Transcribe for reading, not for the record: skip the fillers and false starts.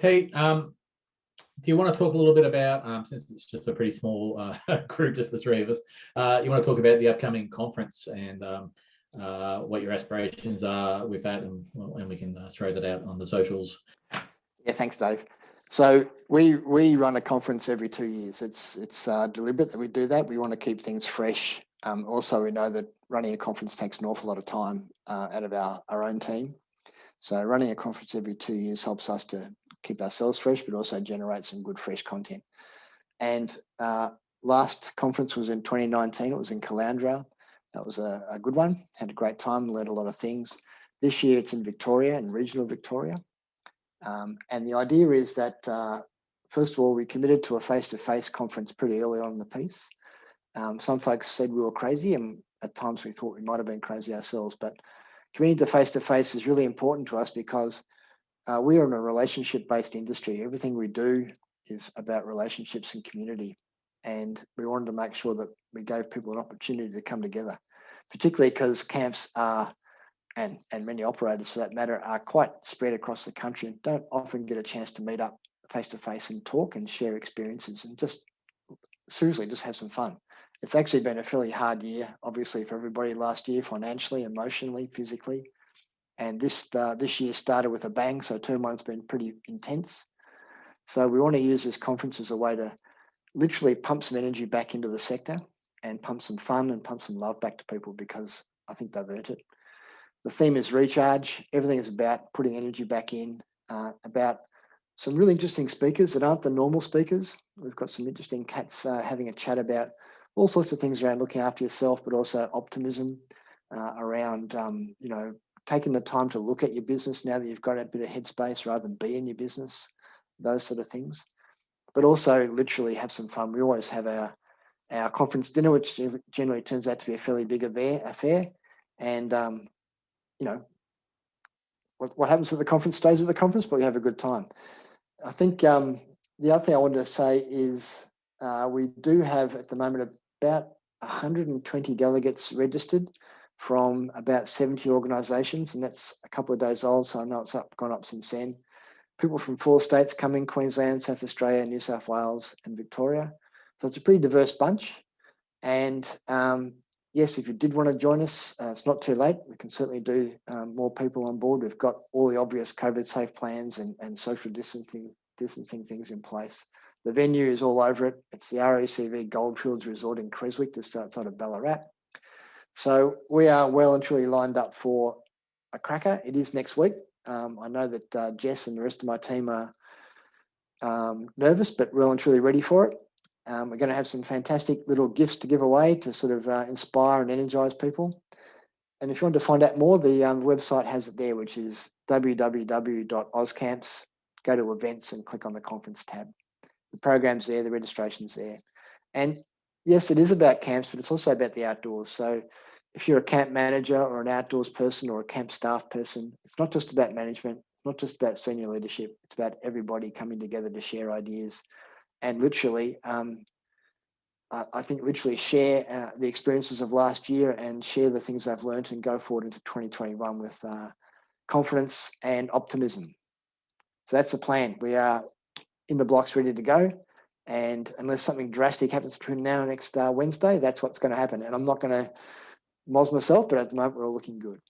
Pete, do you want to talk a little bit about, since it's just a pretty small group, just the three of us, you want to talk about the upcoming conference and what your aspirations are with that, and we can throw that out on the socials. Yeah, thanks, Dave. So we run a conference every 2 years. It's deliberate that we do that. We want to keep things fresh. Also, we know that running a conference takes an awful lot of time out of our own team. So running a conference every 2 years helps us to keep ourselves fresh, but also generate some good, fresh content. And last conference was in 2019. It was in Caloundra. That was a good one. Had a great time, learned a lot of things. This year it's in Victoria, in regional Victoria. And the idea is that, first of all, we committed to a face-to-face conference pretty early on in the piece. Some folks said we were crazy, and at times we thought we might have been crazy ourselves, but committing to face-to-face is really important to us because we are in a relationship-based industry. Everything we do is about relationships and community. And we wanted to make sure that we gave people an opportunity to come together, particularly because camps are, and many operators for that matter, are quite spread across the country and don't often get a chance to meet up face-to-face and talk and share experiences and just seriously just have some fun. It's actually been a fairly hard year, obviously, for everybody last year, financially, emotionally, physically. And this year started with a bang, so term one's been pretty intense. So we want to use this conference as a way to literally pump some energy back into the sector and pump some fun and pump some love back to people, because I think they've earned it. The theme is recharge. Everything is about putting energy back in, about some really interesting speakers that aren't the normal speakers. We've got some interesting cats having a chat about all sorts of things around looking after yourself, but also optimism around, taking the time to look at your business now that you've got a bit of headspace rather than be in your business, those sort of things. But also literally have some fun. We always have our conference dinner, which generally turns out to be a fairly big affair. And, what happens at the conference stays at the conference, but we have a good time. I think the other thing I wanted to say is we do have at the moment about 120 delegates registered from about 70 organisations, and that's a couple of days old, so I know it's gone up since then. People from 4 states coming: Queensland, South Australia, New South Wales and Victoria. So it's a pretty diverse bunch. And yes, if you did want to join us, it's not too late. We can certainly do more people on board. We've got all the obvious COVID safe plans and social distancing things in place. The venue is all over it. It's the RACV Goldfields Resort in Creswick, just outside of Ballarat. So we are well and truly lined up for a cracker. It is next week. I know that Jess and the rest of my team are nervous, but well and truly ready for it. We're going to have some fantastic little gifts to give away to sort of inspire and energise people. And if you want to find out more, the website has it there, which is www.auscamps. Go to events and click on the conference tab. The program's there, the registration's there. And yes, it is about camps, but it's also about the outdoors. So if you're a camp manager or an outdoors person or a camp staff person, it's not just about management. It's not just about senior leadership. It's about everybody coming together to share ideas and literally, I think literally share the experiences of last year and share the things I've learned and go forward into 2021 with confidence and optimism. So that's the plan. We are in the blocks ready to go. And unless something drastic happens between now and next Wednesday, that's what's going to happen. And I'm not going to moz myself, but at the moment we're all looking good.